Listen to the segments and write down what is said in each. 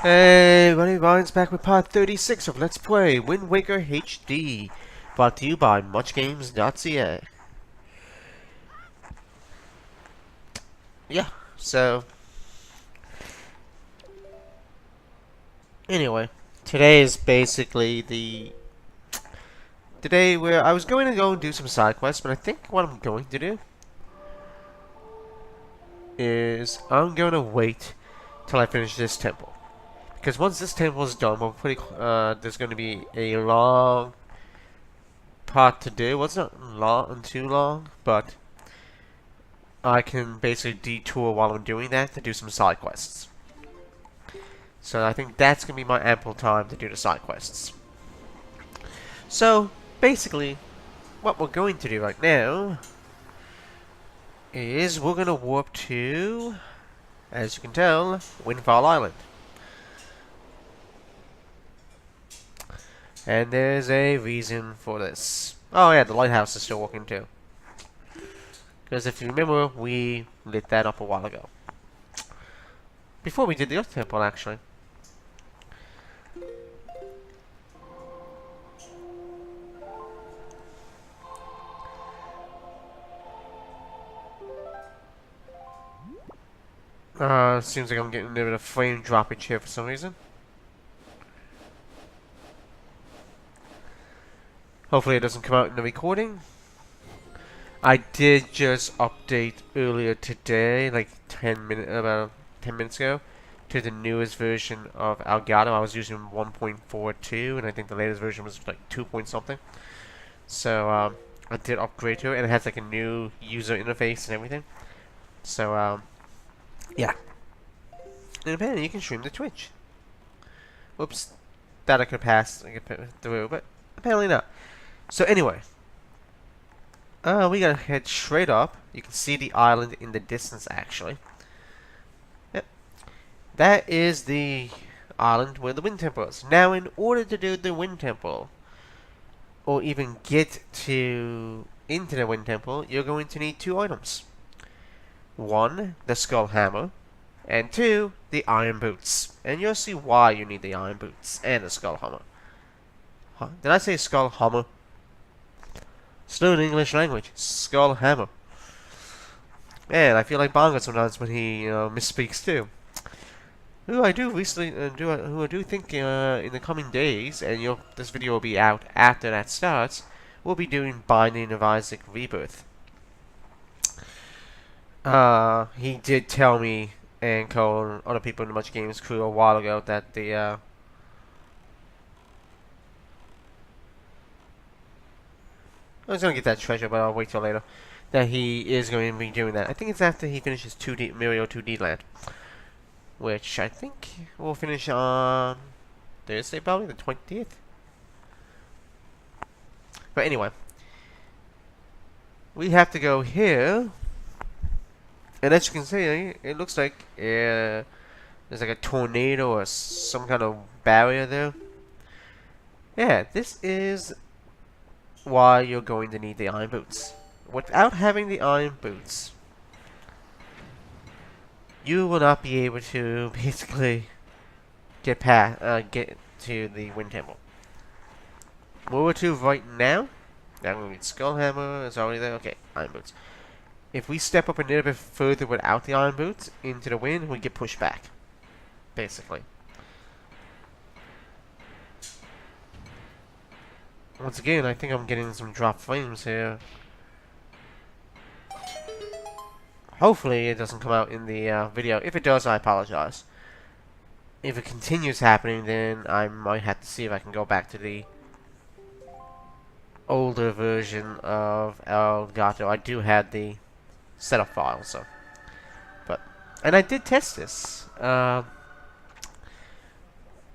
Hey everybody, Ryan's back with part 36 of Let's Play Wind Waker HD, brought to you by MuchGames.ca. Yeah, so anyway, today is basically the day where I was going to go and do some side quests, but I think what I'm going to do is I'm going to wait till I finish this temple. Because once this temple is done, there's going to be a long part to do. Well, it's not long, too long, but I can basically detour while I'm doing that to do some side quests. So I think that's going to be my ample time to do the side quests. So, basically, what we're going to do right now is we're going to warp to, as you can tell, Windfall Island. And there's a reason for this. Oh yeah, the lighthouse is still working too. Because if you remember, we lit that up a while ago. Before we did the Earth Temple, actually. Seems like I'm getting a bit of frame droppage here for some reason. Hopefully it doesn't come out in the recording. I did just update earlier today, like about 10 minutes ago, to the newest version of Elgato. I was using 1.42, and I think the latest version was like 2 point something. So I did upgrade to it, and it has like a new user interface and everything. So yeah. And apparently you can stream to Twitch. Whoops, that I could pass through, but apparently not. So anyway, we gotta head straight up. You can see the island in the distance, actually. Yep. That is the island where the Wind Temple is. Now, in order to do the Wind Temple, or even get into the Wind Temple, you're going to need 2 items. 1, the Skull Hammer, and 2, the Iron Boots. And you'll see why you need the Iron Boots and the Skull Hammer. Huh? Did I say Skull Hammer? Still in English language. Skull Hammer. Man, I feel like Bongo sometimes when he misspeaks too. Who I do think in the coming days, and this video will be out after that starts, we'll be doing Binding of Isaac Rebirth. He did tell me and Cole and other people in the Much Games crew a while ago that I was gonna get that treasure, but I'll wait till later. That he is going to be doing that. I think it's after he finishes Mario 2D Land, which I think we'll finish on Thursday, probably the 20th. But anyway, we have to go here, and as you can see, it looks like there's like a tornado or some kind of barrier there. Yeah, this is why you're going to need the Iron Boots. Without having the Iron Boots, you will not be able to basically get to the Wind Temple. Where we're to right now, I'm going to need Skull Hammer, it's already there, okay, Iron Boots. If we step up a little bit further without the Iron Boots into the wind, we get pushed back, basically. Once again, I think I'm getting some drop frames here. Hopefully it doesn't come out in the video. If it does, I apologize. If it continues happening, then I might have to see if I can go back to the older version of Elgato. I do have the setup file, so. And I did test this. And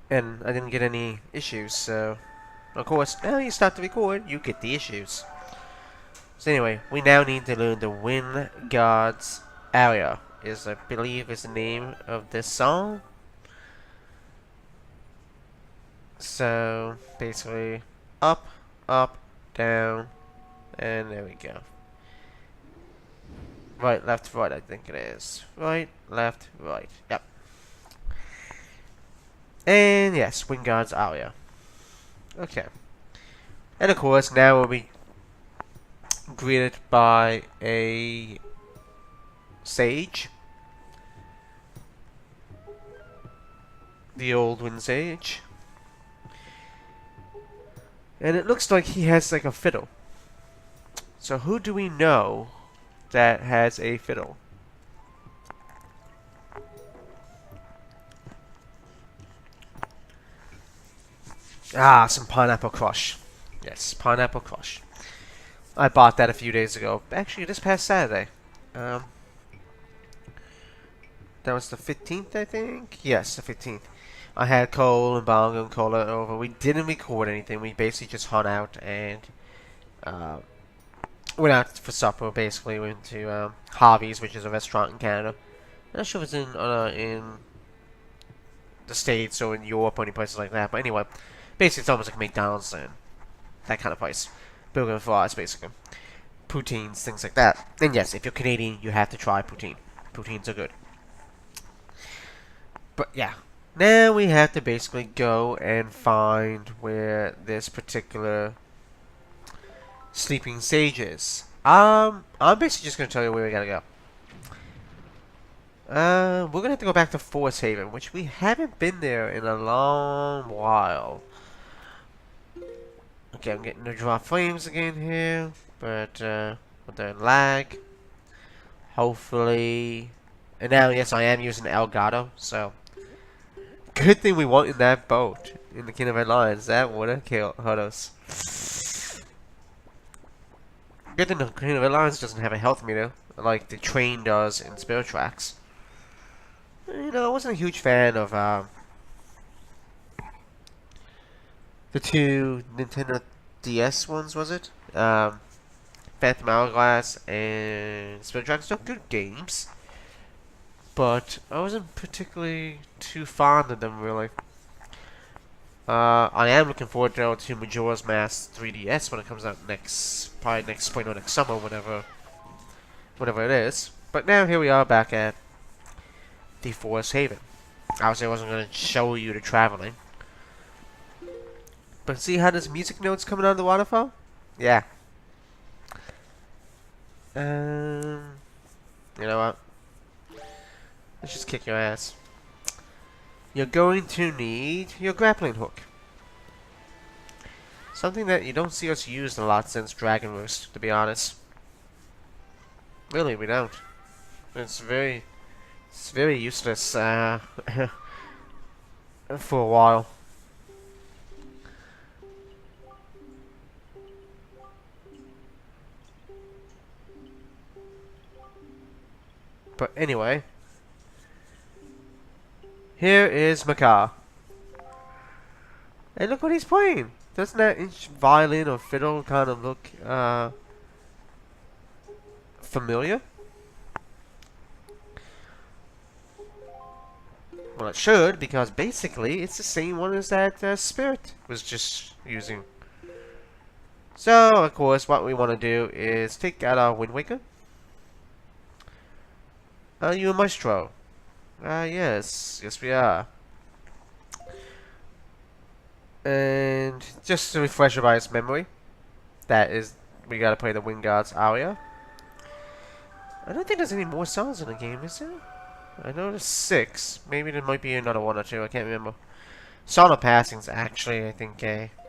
I didn't get any issues, so. Of course, now you start to record, you get the issues. So anyway, we now need to learn the Wind God's Area, I believe is the name of this song. So, basically, up, up, down, and there we go. Right, left, right, I think it is. Right, left, right. Yep. And yes, Wingard's Aria. Okay. And of course, now we'll be greeted by a sage. The old Wind Sage. And it looks like he has like a fiddle. So who do we know that has a fiddle? Ah, some Pineapple Crush. Yes, Pineapple Crush. I bought that a few days ago. Actually, this past Saturday. Um, that was the 15th, I think? Yes, the 15th. I had Cole and Bongo and Cola over. We didn't record anything. We basically just hung out and uh, went out for supper. Basically, we went to Harvey's, which is a restaurant in Canada. I'm not sure if it's in the States or in Europe or any places like that. But anyway, basically, it's almost like McDonald's and that kind of place. Burger and fries, basically. Poutines, things like that. And yes, if you're Canadian, you have to try poutine. Poutines are good. But yeah, now we have to basically go and find where this particular sleeping sage is. I'm basically just gonna tell you where we gotta go. We're gonna have to go back to Forest Haven, which we haven't been there in a long while. Okay, I'm getting the drop frames again here, but with the lag. Hopefully, and now yes, I am using Elgato, so good thing we weren't in that boat in the Kingdom of Lions. That would have hurt us. Good thing the Kingdom of Lions doesn't have a health meter like the train does in Spirit Tracks. You know, I wasn't a huge fan of the two Nintendo DS ones, was it? Phantom Hourglass and Spirit Tracks. They're good games, but I wasn't particularly too fond of them, really. I am looking forward though to Majora's Mask 3DS when it comes out probably next spring or next summer, whenever it is. But now here we are back at the Forest Haven. Obviously, I wasn't going to show you the traveling, but see how there's music notes coming out of the waterfall? Yeah. You know what? Let's just kick your ass. You're going to need your grappling hook. Something that you don't see us use a lot since Dragon Roost, to be honest. Really, we don't. It's very useless for a while. But anyway, here is Makar. And look what he's playing. Doesn't that violin or fiddle kind of look familiar? Well, it should, because basically it's the same one as that Spirit was just using. So, of course, what we want to do is take out our Wind Waker. Are you a maestro? Yes. Yes, we are. And just to refresh everybody's memory, we gotta play the Wingard's Aria. I don't think there's any more songs in the game, is there? I know there's 6. Maybe there might be another 1 or 2, I can't remember. Song of Passing's actually, I think,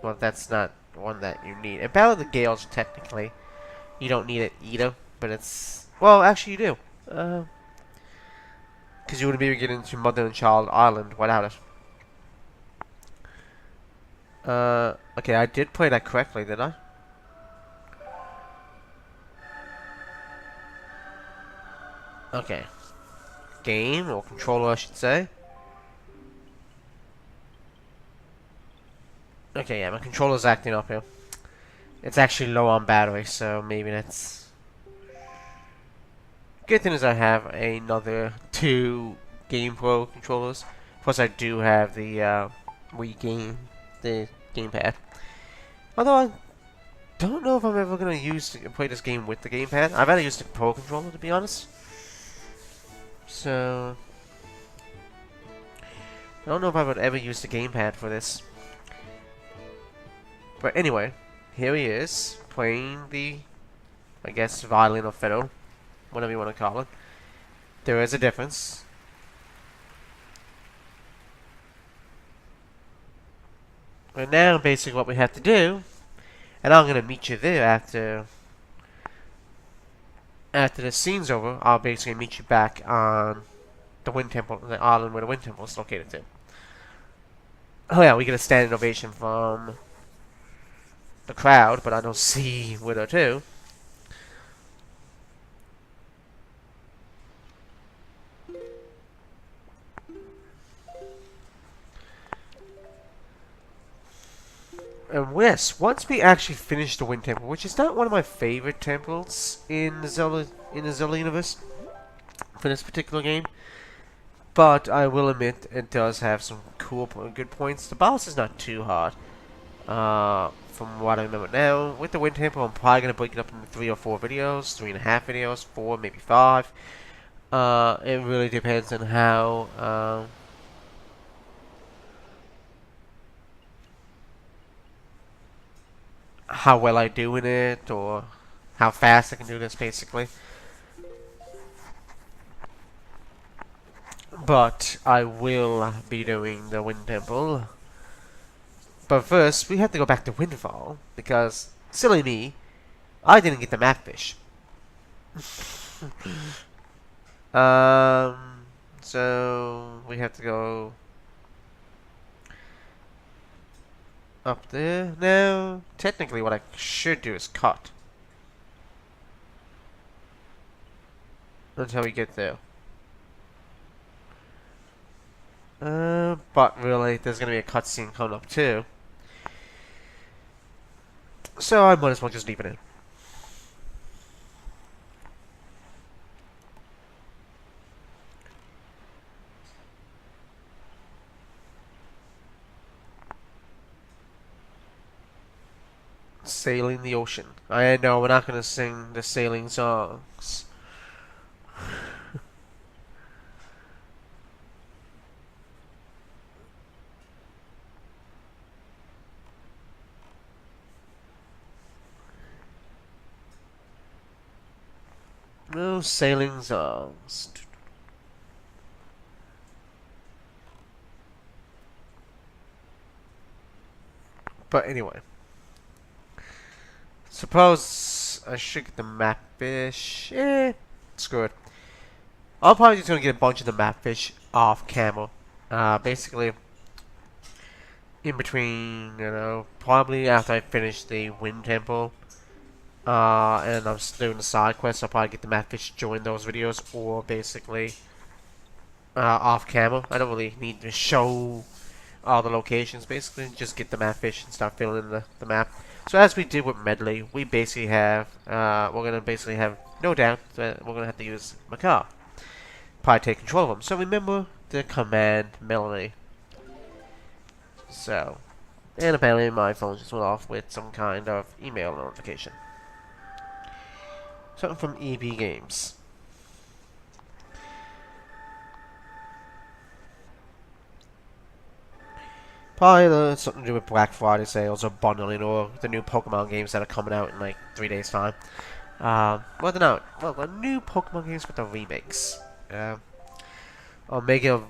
well, that's not one that you need. And Battle of the Gales, technically, you don't need it either, but it's... Well, actually you do. Because you wouldn't be able to get into Mother and Child Island without it. Okay, I did play that correctly, did I? Okay. Game, or controller, I should say. Okay, yeah, my controller's acting up here. It's actually low on battery, so maybe that's... Good thing is I have another 2 Game Pro controllers. Plus I do have the Wii Game, the gamepad. Although I don't know if I'm ever going to play this game with the gamepad. I've rather used the Pro controller, to be honest. So... I don't know if I would ever use the gamepad for this. But anyway, here he is, playing the, I guess, violin or fiddle, whatever you want to call it. There is a difference. And now, basically what we have to do, and I'm going to meet you there after the scene's over, I'll basically meet you back on the Wind Temple, the island where the Wind Temple is located to. Oh yeah, we get a standing ovation from the crowd, but I don't see Widow too. And yes, once we actually finish the Wind Temple, which is not one of my favorite temples in the Zelda universe for this particular game, but I will admit it does have some cool, good points. The boss is not too hard, from what I remember now. With the Wind Temple, I'm probably gonna break it up into 3 or 4 videos, 3.5 videos, 4, maybe 5. It really depends on how well I do in it, or how fast I can do this, basically. But I will be doing the Wind Temple. But first, we have to go back to Windfall, because, silly me, I didn't get the map fish. So we have to go up there. Now, technically what I should do is cut until we get there. But really, there's gonna be a cutscene coming up too. So I might as well just leave it in. Sailing the ocean. I know, we're not gonna sing the sailing songs. No sailing songs. But anyway. Suppose I should get the map fish. Screw it. I'm probably just gonna get a bunch of the map fish off camera. Basically, in between, probably after I finish the Wind Temple, and I'm doing the side quests, I'll probably get the map fish during those videos, or basically, off camera. I don't really need to show all the locations, basically, just get the map fish and start filling in the map. So as we did with Medley, we basically have, we're gonna basically have, no doubt, that we're gonna have to use Makar. Probably take control of them. So remember the command Melanie. So, and apparently my phone just went off with some kind of email notification. Something from EB Games. Probably something to do with Black Friday sales or bundling or the new Pokemon games that are coming out in like 3 days time. Well, they're not. Well, the new Pokemon games with the remakes. Omega,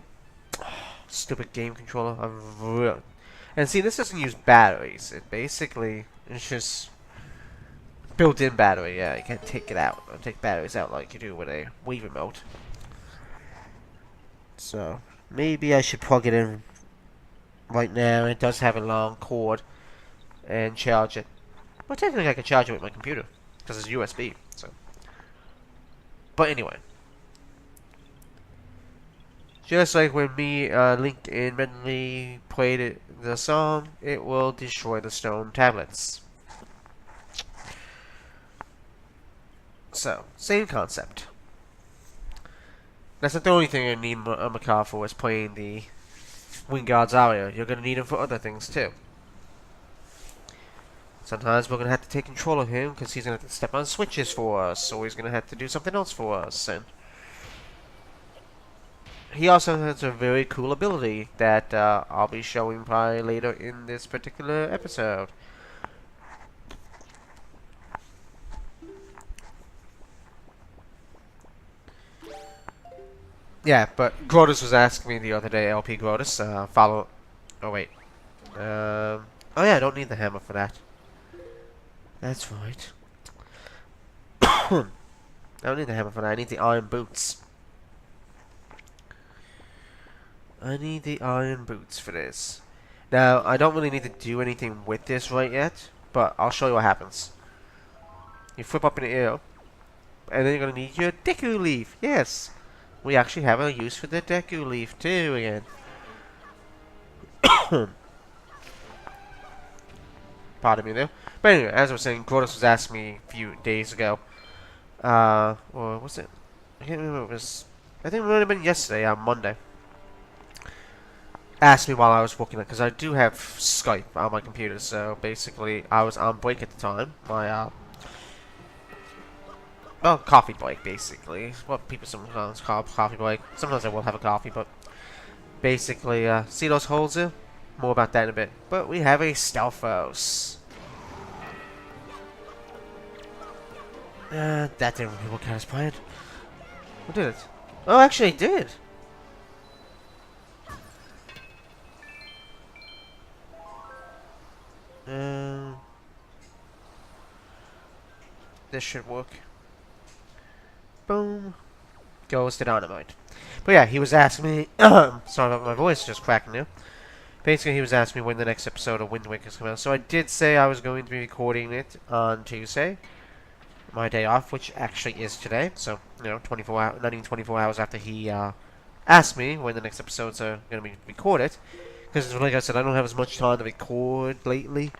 stupid game controller. And see, this doesn't use batteries. It basically it's just built-in battery. Yeah, you can't take it out. Or take batteries out like you do with a Wii remote. So maybe I should plug it in right now. It does have a long cord and charge it. Well, technically I can charge it with my computer because it's USB. So, but anyway. Just like when me, Link, and Medley played the song, it will destroy the stone tablets. So, same concept. That's not the only thing I need a Makar for is playing the Wingard's Aria. You're going to need him for other things too. Sometimes we're going to have to take control of him because he's going to have to step on switches for us, or he's going to have to do something else for us. he also has a very cool ability that I'll be showing probably later in this particular episode. Yeah, but Grotus was asking me the other day, LP Grotus, follow... Oh, wait. Oh, yeah, I don't need the hammer for that. That's right. I don't need the hammer for that. I need the iron boots. I need the iron boots for this. Now, I don't really need to do anything with this right yet, but I'll show you what happens. You flip up in the air, and then you're going to need your Deku Leaf. Yes, we actually have a use for the Deku Leaf too again. Pardon me there. But anyway, as I was saying, Gordus was asking me a few days ago. Or was it? I can't remember. It was. I think it might have been yesterday, on Monday. Asked me while I was working it, because I do have Skype on my computer, so basically I was on break at the time. My, well, coffee break, basically. What people sometimes call coffee break. Sometimes I will have a coffee, but basically, see those holes there? More about that in a bit. But we have a Stelphos. That didn't really work out as planned. Who did it? Oh, actually, it did. This should work. Boom. Goes the dynamite. But yeah, he was asking me... sorry about my voice just cracking there. Basically, he was asking me when the next episode of Wind Waker is coming out. So I did say I was going to be recording it on Tuesday. My day off, which actually is today. So, you know, 24 hours, not even 24 hours after he asked me when the next episodes are going to be recorded. Because, like I said, I don't have as much time to record lately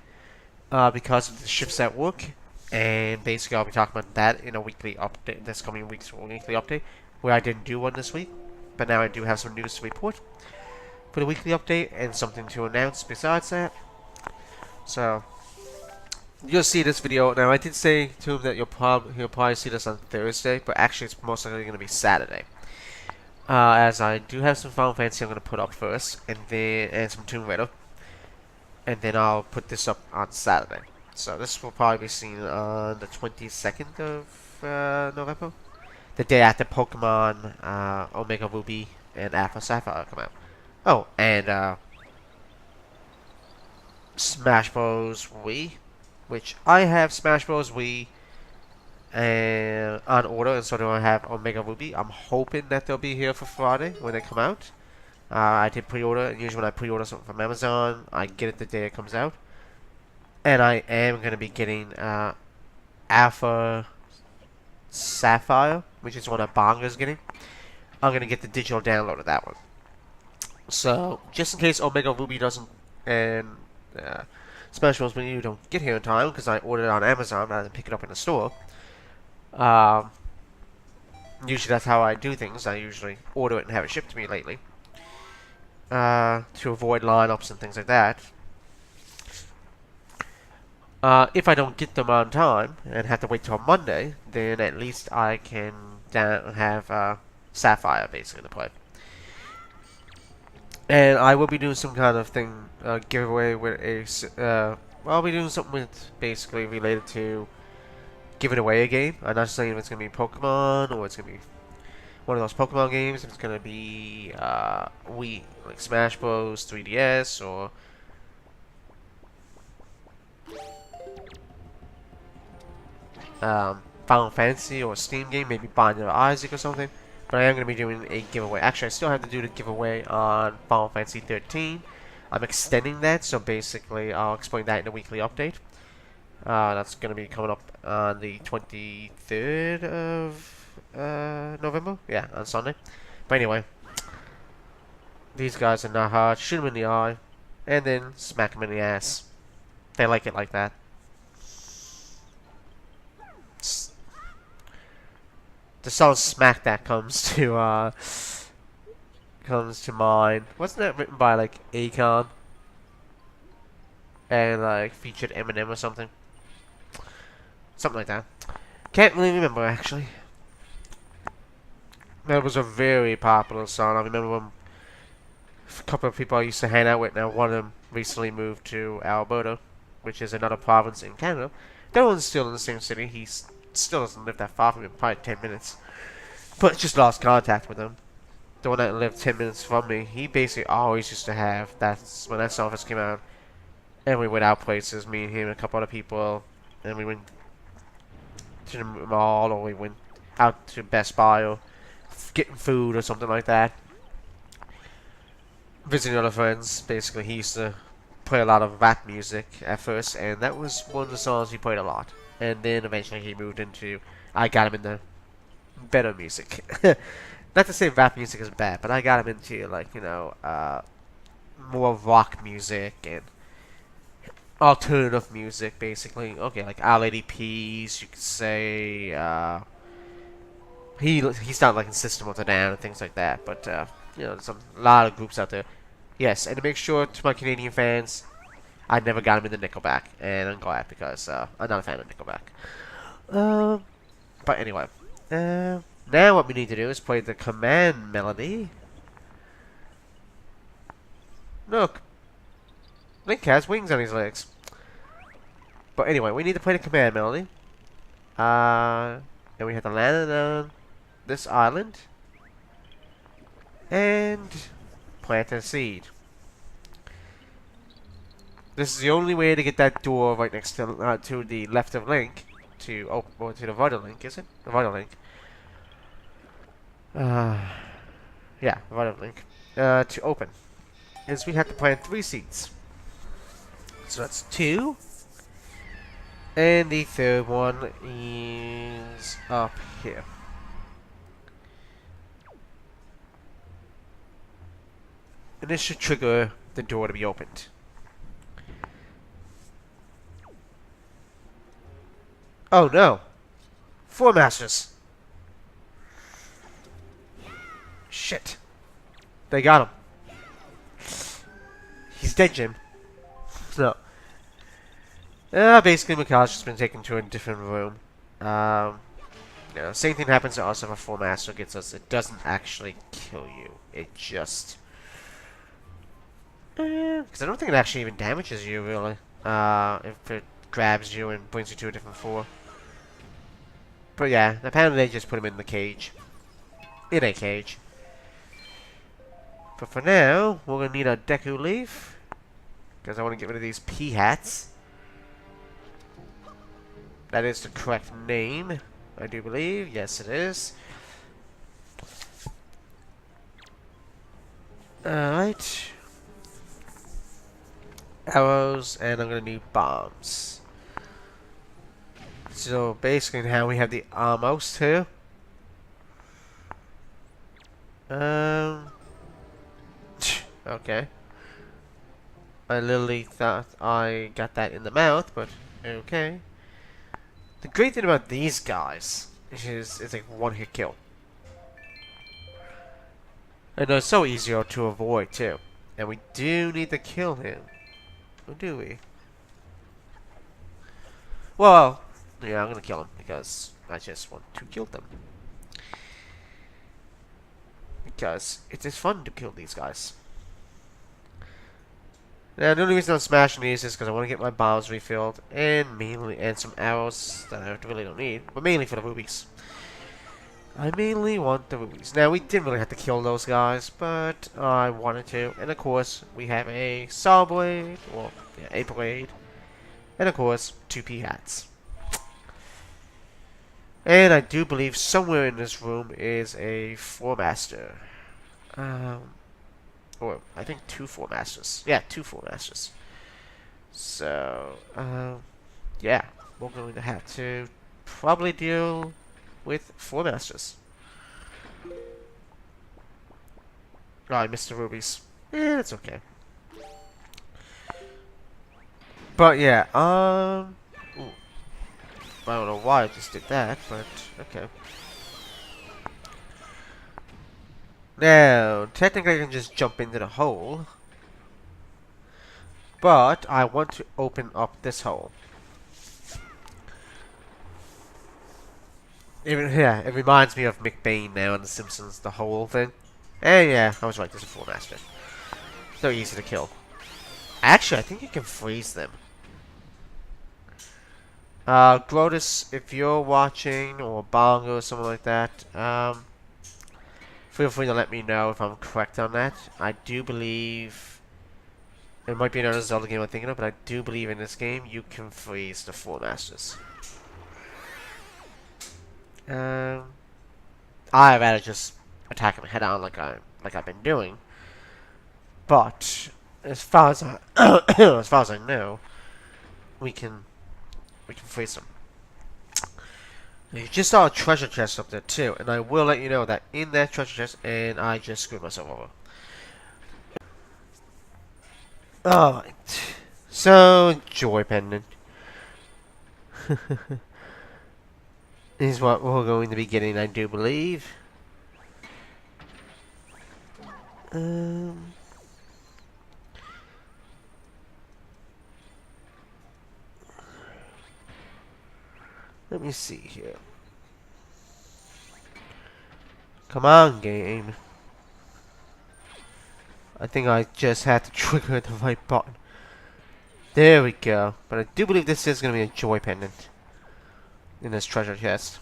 because of the shifts at work. And basically, I'll be talking about that in a weekly update, this coming week's weekly update, where I didn't do one this week. But now I do have some news to report for the weekly update and something to announce besides that. So, you'll see this video. Now, I did say to him that he'll probably see this on Thursday, but actually it's most likely going to be Saturday. As I do have some Final Fantasy I'm going to put up first, and some Tomb Raider. And then I'll put this up on Saturday. So this will probably be seen on the 22nd of November. The day after Pokemon Omega Ruby and Alpha Sapphire come out. Oh, and Smash Bros. Wii, which I have Smash Bros. Wii on order, and so do I have Omega Ruby. I'm hoping that they'll be here for Friday when they come out. I did pre-order, and usually when I pre-order something from Amazon, I get it the day it comes out. And I am going to be getting Alpha Sapphire, which is one that Bonga's getting. I'm going to get the digital download of that one. So, just in case Omega Ruby doesn't, and Smash Bros. When you don't get here in time, because I ordered it on Amazon rather than pick it up in the store. Usually that's how I do things. I usually order it and have it shipped to me lately. To avoid lineups and things like that. If I don't get them on time and have to wait till Monday, then at least I can have Sapphire basically to play. And I will be doing some kind of thing, giveaway with a, well, I'll be doing something with basically related to giving away a game. I'm not saying if it's going to be Pokemon or it's going to be one of those Pokemon games. If it's going to be Wii, like Smash Bros. 3DS or Final Fantasy or a Steam game, maybe Binding of Isaac or something. But I am going to be doing a giveaway. Actually, I still have to do the giveaway on Final Fantasy 13. I'm extending that, so basically I'll explain that in the weekly update. That's going to be coming up on the 23rd of November. Yeah, on Sunday. But anyway, these guys are not hard. Shoot them in the eye, and then smack them in the ass. They like it like that. The song "Smack That" comes to mind. Wasn't that written by like Akon and like featured Eminem or something? Something like that. Can't really remember actually. That was a very popular song. I remember when a couple of people I used to hang out with. Now one of them recently moved to Alberta, which is another province in Canada. That one's still in the same city. Still doesn't live that far from me, probably 10 minutes. But just lost contact with him. The one that lived 10 minutes from me, he basically always used to have when that song first came out. And we went out places, me and him and a couple other people. And we went to the mall, or we went out to Best Buy, or getting food or something like that. Visiting other friends. Basically, he used to play a lot of rap music at first, and that was one of the songs he played a lot. And then eventually he moved into, I got him into better music. Not to say rap music is bad, but I got him into, like, more rock music and alternative music, basically. Okay, like Our Lady Peace, you could say. He's not like in System of a Down and things like that, but there's a lot of groups out there. Yes, and to make sure to my Canadian fans, I never got him into Nickelback, and I'm glad because I'm not a fan of Nickelback. But anyway, now what we need to do is play the command melody. Look, Link has wings on his legs. But anyway, we need to play the command melody. And we have to land on this island and plant a seed. This is the only way to get that door right next to the left of Link to open, or to the right of Link, is it? The right of Link. Yeah, the right of Link. To open is we have to plant 3 seeds. So that's 2. And the third one is up here. And this should trigger the door to be opened. Oh no! 4 masters! Shit. They got him. He's dead, Jim. No. Basically, Mikhail's just been taken to a different room. Same thing happens to us if a 4 master gets us. It doesn't actually kill you. It just... because I don't think it actually even damages you, really. If it grabs you and brings you to a different 4. But yeah, apparently they just put him in the cage. In a cage. But for now, we're going to need a Deku Leaf. Because I want to get rid of these P-hats. That is the correct name, I do believe. Yes, it is. Alright. Arrows, and I'm going to need bombs. So basically now we have the almost here. Okay. I literally thought I got that in the mouth, but okay. The great thing about these guys is it's like one-hit kill. And they're so easier to avoid too. And we do need to kill him. Or do we? Well, yeah, I'm gonna kill him because I just want to kill them. Because it is fun to kill these guys. Now, the only reason I'm smashing these is because I want to get my bombs refilled, and some arrows that I really don't need, but mainly for the rubies. I mainly want the rubies. Now, we didn't really have to kill those guys, but I wanted to. And of course, we have a saw blade, or yeah, a blade, and of course, 2 P-hats. And I do believe somewhere in this room is a 4 master. Or, I think 2 4 masters. Yeah, 2 4 masters. So, yeah. We're going to have to probably deal with 4 masters. Oh, I missed the rubies. It's okay. But, yeah, ooh. I don't know why I just did that, but, okay. Now, technically I can just jump into the hole. But, I want to open up this hole. Yeah, it reminds me of McBain now in The Simpsons, the whole thing. And yeah, I was right, there's a full master. So easy to kill. Actually, I think you can freeze them. Grotus, if you're watching, or Bongo, or something like that, feel free to let me know if I'm correct on that. I do believe... It might be another Zelda game I'm thinking of, but I do believe in this game you can freeze the Four Masters. I'd rather just attack him head on like I've been doing. But as far as I as far as I know, we can freeze them. You just saw a treasure chest up there too, and I will let you know that in that treasure chest, and I just screwed myself over. Alright. So, joy pendant. Is what we're going to be getting, I do believe. Let me see here. Come on, game. I think I just had to trigger the right button. There we go. But I do believe this is going to be a joy pendant in this treasure chest.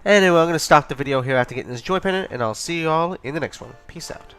Anyway, I'm going to stop the video here after getting this joy pendant, and I'll see you all in the next one. Peace out.